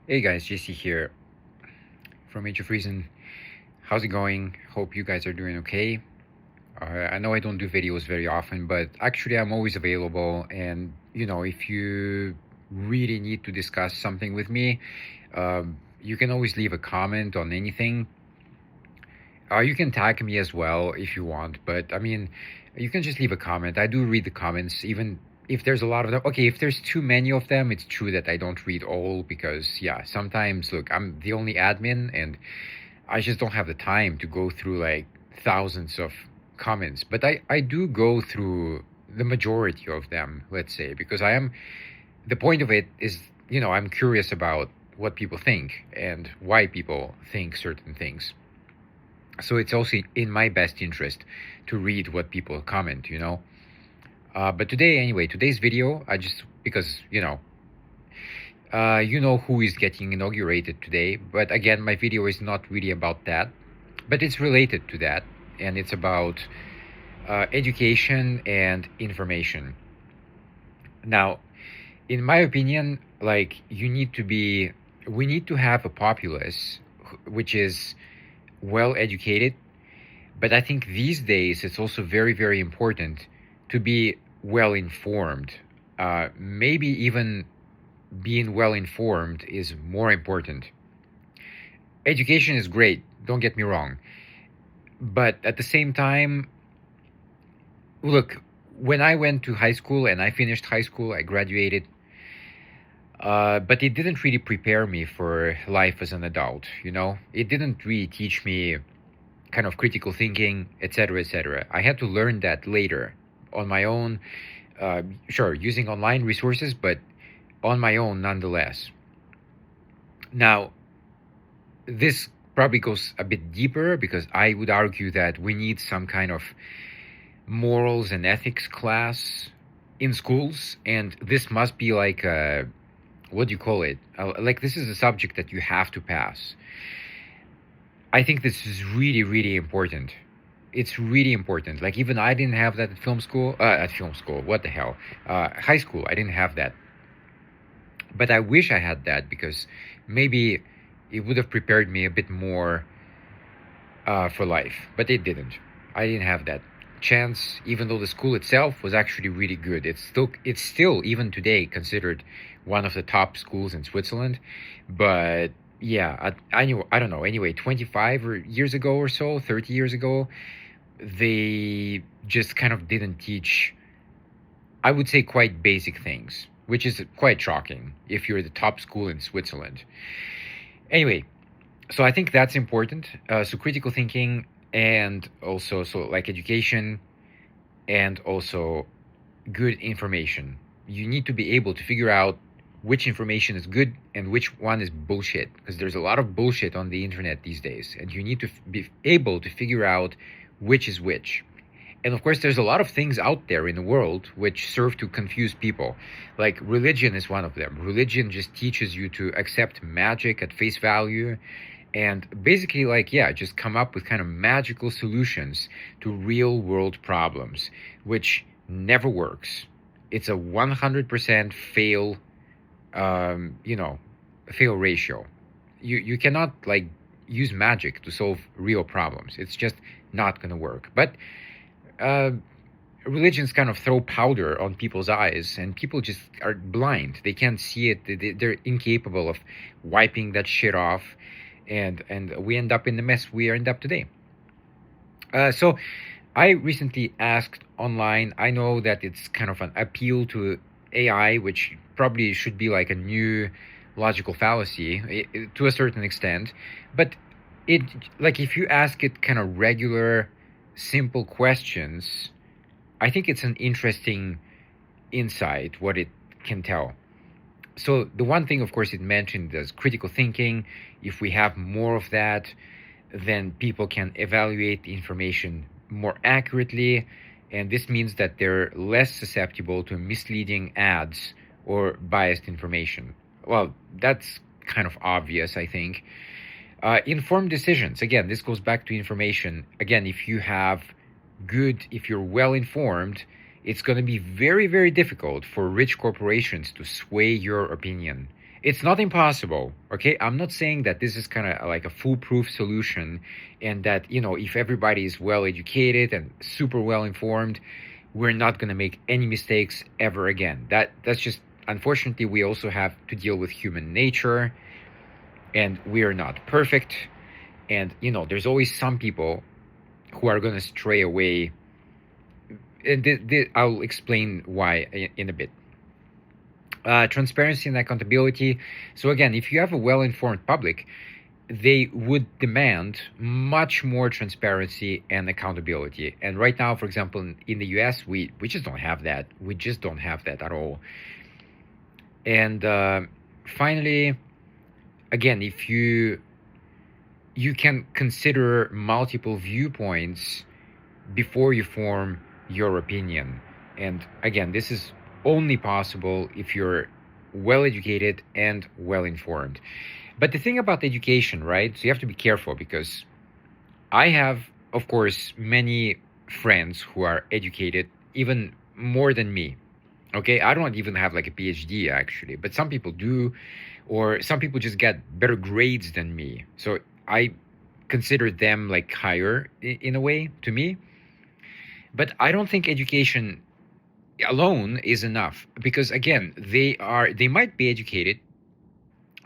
Hey guys, JC here from Age of Reason. How's it going? Hope you guys are doing okay. I know I don't do videos very often, but actually I'm always available. And if you really need to discuss something with me, you can always leave a comment on anything. You can tag me as well if you want, but I mean, you can just leave a comment. I do read the comments, even if there's a lot of them. Okay, if there's too many of them, it's true that I don't read all because, yeah, sometimes, look, I'm the only admin and I just don't have the time to go through like thousands of comments. But I do go through the majority of them, let's say, because the point of it is, I'm curious about what people think and why people think certain things. So it's also in my best interest to read what people comment. But today, anyway, today's video, I just because who is getting inaugurated today. But again, my video is not really about that, but it's related to that, and it's about education and information. Now, in my opinion, like we need to have a populace which is well educated. But I think these days it's also very, very important to be well informed. Maybe even being well informed is more important. Education is great, don't get me wrong. But at the same time, look, when I went to high school and I finished high school, I graduated. But it didn't really prepare me for life as an adult. It didn't really teach me kind of critical thinking, etc., etc. I had to learn that later on my own, sure, using online resources, but on my own nonetheless. Now, this probably goes a bit deeper because I would argue that we need some kind of morals and ethics class in schools, and this must be like a, what do you call it? Like, this is a subject that you have to pass. I think this is really, really important. It's really important. Like, even I didn't have that at film school. What the hell? High school, I didn't have that. But I wish I had that because maybe it would have prepared me a bit more for life. But it didn't. I didn't have that chance. Even though the school itself was actually really good, it's still even today considered one of the top schools in Switzerland. But yeah, I don't know. Anyway, 25 years ago or so, 30 years ago, they just kind of didn't teach, I would say, quite basic things, which is quite shocking if you're the top school in Switzerland. Anyway, so I think that's important. So critical thinking and also so like education and also good information. You need to be able to figure out which information is good and which one is bullshit, because there's a lot of bullshit on the internet these days, and you need to be able to figure out which is which. And of course, there's a lot of things out there in the world which serve to confuse people. Like, religion is one of them. Religion just teaches you to accept magic at face value and basically, like, yeah, just come up with kind of magical solutions to real world problems, which never works. It's a 100% fail ratio. You cannot, like, use magic to solve real problems. It's just not going to work. But uh, religions kind of throw powder on people's eyes, and people just are blind. They can't see it. They're incapable of wiping that shit off, and we end up in the mess we end up today. So I recently asked online. I know that it's kind of an appeal to AI, which probably should be like a new logical fallacy to a certain extent, but it, like, if you ask it kind of regular simple questions, I think it's an interesting insight what it can tell. So the one thing, of course, it mentioned is critical thinking. If we have more of that, then people can evaluate the information more accurately, and this means that they're less susceptible to misleading ads or biased information. Well, that's kind of obvious, I think. Informed decisions. Again, this goes back to information. Again, if you're well informed, it's going to be very, very difficult for rich corporations to sway your opinion. It's not impossible, okay? I'm not saying that this is kind of like a foolproof solution, and that, if everybody is well educated and super well informed, we're not going to make any mistakes ever again. That's just, unfortunately, we also have to deal with human nature, and we are not perfect. And, there's always some people who are going to stray away. And I'll explain why in a bit. Transparency and accountability. So again, if you have a well-informed public, they would demand much more transparency and accountability. And right now, for example, in the US, we just don't have that. We just don't have that at all. And finally, again, if you can consider multiple viewpoints before you form your opinion. And again, this is only possible if you're well educated and well informed. But the thing about education, right? So you have to be careful, because I have, of course, many friends who are educated, even more than me. Okay, I don't even have like a PhD actually, but some people do, or some people just get better grades than me. So I consider them like higher in a way to me. But I don't think education alone is enough, because again, they might be educated,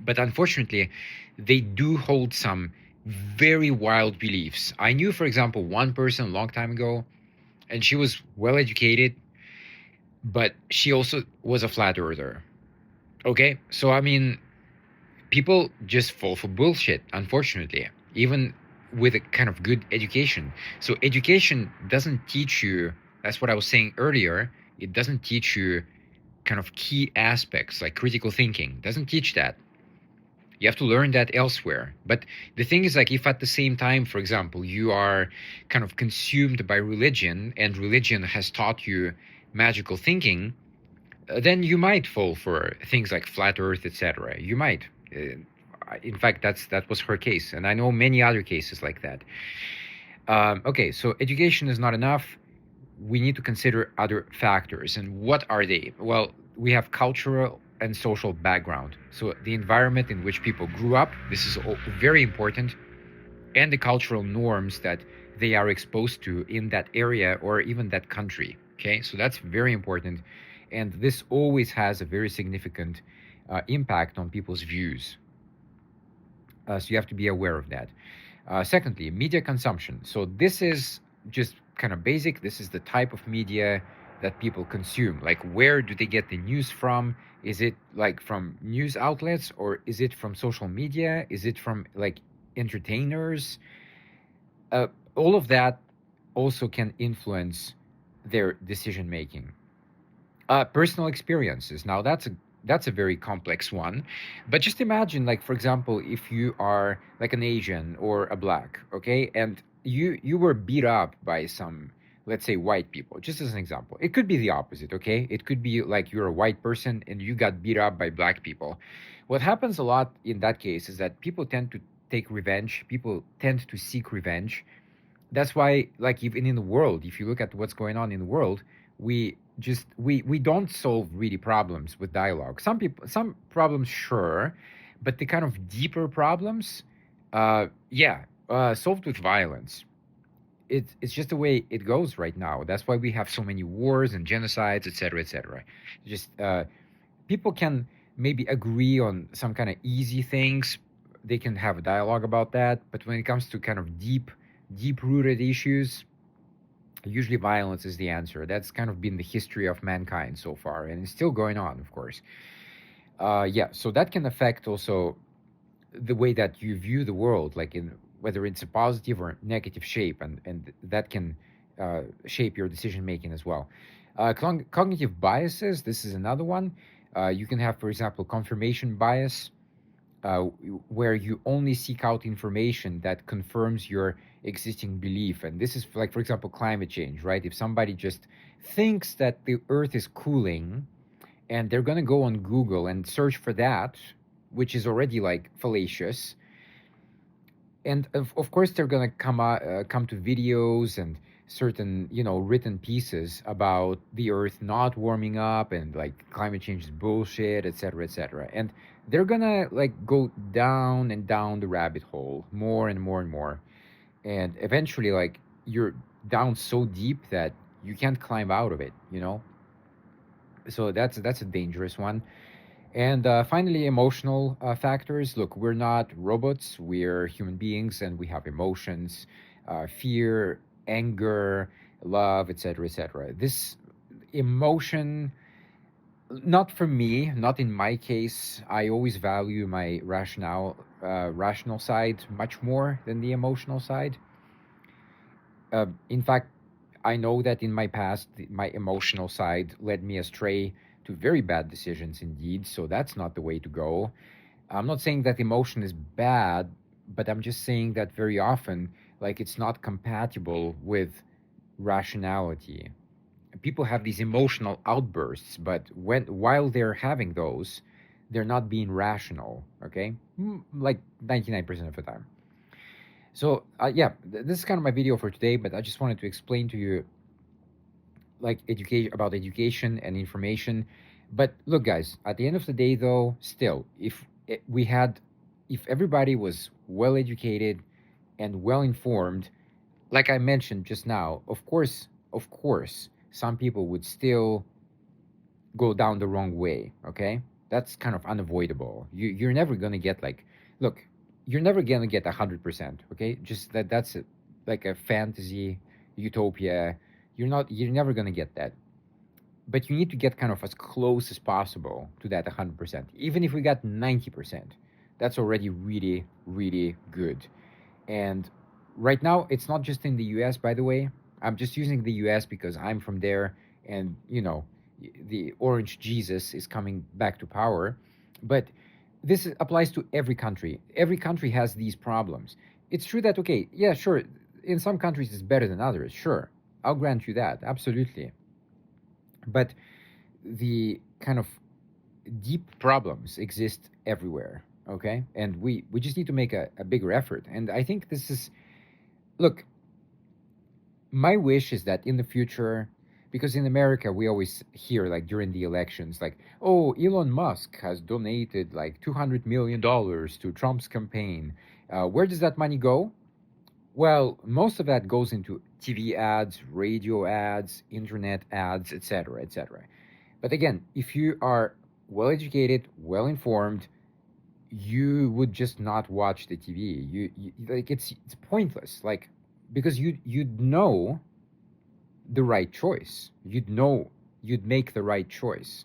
but unfortunately they do hold some very wild beliefs. I knew, for example, one person a long time ago, and she was well educated, but she also was a flat earther. Okay, so I mean, people just fall for bullshit, unfortunately, even with a kind of good education. So education doesn't teach you, that's what I was saying earlier, it doesn't teach you kind of key aspects like critical thinking. It doesn't teach that. You have to learn that elsewhere. But the thing is, like, if at the same time, for example, you are kind of consumed by religion, and religion has taught you magical thinking, then you might fall for things like flat earth, etc. You might. In fact, that was her case, and I know many other cases like that. Okay, so education is not enough. We need to consider other factors. And what are they? Well, we have cultural and social background. So the environment in which people grew up, this is very important, and the cultural norms that they are exposed to in that area or even that country. Okay, so that's very important. And this always has a very significant impact on people's views. So you have to be aware of that. Secondly, media consumption. So this is just kind of basic. This is the type of media that people consume. Like, where do they get the news from? Is it like from news outlets, or is it from social media? Is it from like entertainers? All of that also can influence their decision making. Personal experiences. Now that's a very complex one, but just imagine, like, for example, if you are like an Asian or a black, okay, and you were beat up by some, let's say, white people, just as an example. It could be the opposite, okay? It could be like you're a white person and you got beat up by black people. What happens a lot in that case is that people tend to take revenge. People tend to seek revenge. That's why, like, even in the world, if you look at what's going on in the world, we don't solve really problems with dialogue. Some problems, sure, but the kind of deeper problems, solved with violence. It's just the way it goes right now. That's why we have so many wars and genocides, etc., etc. Just people can maybe agree on some kind of easy things. They can have a dialogue about that, but when it comes to kind of deep-rooted issues, usually violence is the answer. That's kind of been the history of mankind so far, and it's still going on, of course. So that can affect also the way that you view the world, like in whether it's a positive or negative shape, and that can shape your decision making as well. Cognitive biases. This is another one. You can have, for example, confirmation bias, uh, where you only seek out information that confirms your existing belief. And this is like, for example, climate change, right? If somebody just thinks that the earth is cooling, and they're going to go on Google and search for that, which is already like fallacious. And of course, they're going to come to videos and certain, written pieces about the earth not warming up and like climate change is bullshit, etc., etc. And they're gonna like go down and down the rabbit hole more and more and more, and eventually like you're down so deep that you can't climb out of it. So that's a dangerous one. And finally, emotional factors. Look, we're not robots. We're human beings, and we have emotions, fear, anger, love, etc., etc. This emotion, not for me, not in my case. I always value my rational side much more than the emotional side. In fact, I know that in my past, my emotional side led me astray to very bad decisions indeed. So that's not the way to go. I'm not saying that emotion is bad, but I'm just saying that very often, like, it's not compatible with rationality. People have these emotional outbursts, but while they're having those, they're not being rational. Okay, like 99% of the time. So yeah, this is kind of my video for today, but I just wanted to explain to you like education and information. But look, guys, at the end of the day, though, still, if everybody was well educated and well informed, like I mentioned just now, of course, some people would still go down the wrong way. Okay, that's kind of unavoidable. You're never gonna get like, look, you're never gonna get 100%. Okay, just that's like a fantasy utopia. You're never gonna get that. But you need to get kind of as close as possible to that 100%. Even if we got 90%, that's already really, really good. And right now, it's not just in the US, by the way. I'm just using the US because I'm from there, and, the orange Jesus is coming back to power. But this applies to every country. Every country has these problems. It's true that, okay, yeah, sure, in some countries it's better than others. Sure, I'll grant you that. Absolutely. But the kind of deep problems exist everywhere. Okay, and we just need to make a bigger effort. And I think this is, look, my wish is that in the future, because in America we always hear like during the elections, like, oh, Elon Musk has donated like $200 million to Trump's campaign. Where does that money go? Well, most of that goes into TV ads, radio ads, internet ads, etc., etc. But again, if you are well educated, well informed, you would just not watch the TV. You like it's pointless. Like, because you'd know the right choice. You'd make the right choice.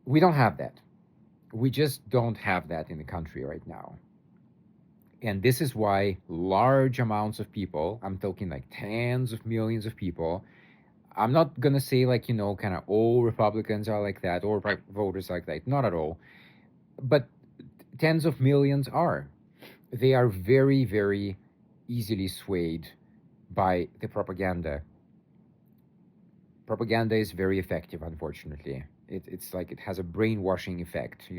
We don't have that. We just don't have that in the country right now. And this is why large amounts of people, I'm talking like tens of millions of people, I'm not gonna say like, kind of all Republicans are like that or voters like that. Not at all. But tens of millions are. They are very, very easily swayed by the propaganda. Propaganda is very effective, unfortunately. It's like it has a brainwashing effect.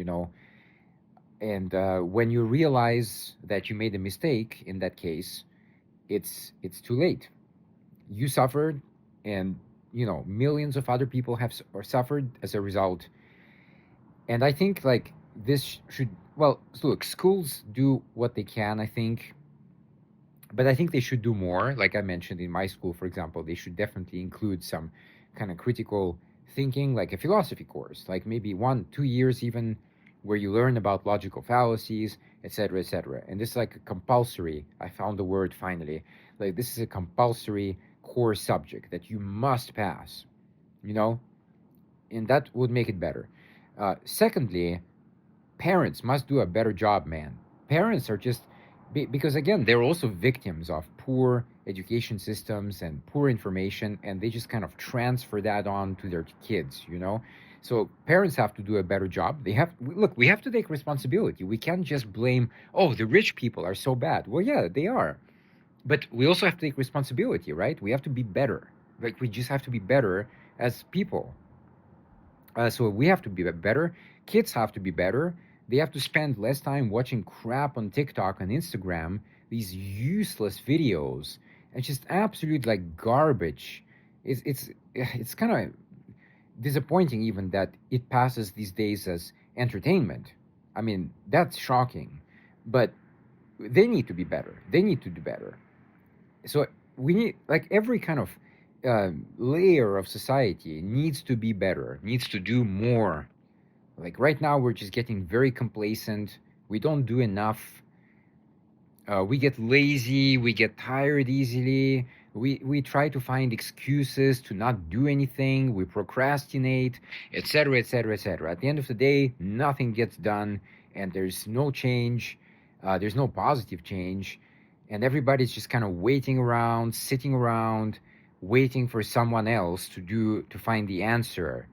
And when you realize that you made a mistake in that case, it's too late. You suffered, and millions of other people have suffered as a result. And I think like this should, well, look, schools do what they can, I think, but I think they should do more. Like I mentioned, in my school, for example, they should definitely include some kind of critical thinking, like a philosophy course, like maybe 1-2 years even, where you learn about logical fallacies, etc., etc. And this is like a compulsory, I found the word finally, like this is a compulsory core subject that you must pass, and that would make it better. Secondly, parents must do a better job, man. Parents are just, because again, they're also victims of poor education systems and poor information, and they just kind of transfer that on to their kids. So parents have to do a better job. We have to take responsibility. We can't just blame, oh, the rich people are so bad. Well, yeah, they are. But we also have to take responsibility, right? We have to be better. Like, we just have to be better as people. So we have to be better. Kids have to be better. They have to spend less time watching crap on TikTok and Instagram, these useless videos, It's just absolute like garbage. It's kind of disappointing even that it passes these days as entertainment. I mean, that's shocking. But they need to be better. They need to do better. So we need, like, every kind of layer of society needs to be better, needs to do more. Like right now, we're just getting very complacent. We don't do enough. We get lazy. We get tired easily. We try to find excuses to not do anything. We procrastinate, etc., etc., etc. At the end of the day, nothing gets done, and there's no change. There's no positive change, and everybody's just kind of waiting around, sitting around, waiting for someone else to find the answer.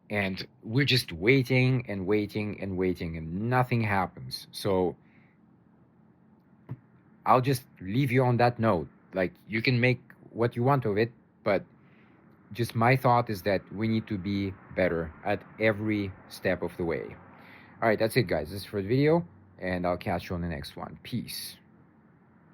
And we're just waiting and waiting and waiting, and nothing happens. So I'll just leave you on that note. Like, you can make what you want of it, but just my thought is that we need to be better at every step of the way. All right, that's it, guys. This is for the video, and I'll catch you on the next one. Peace.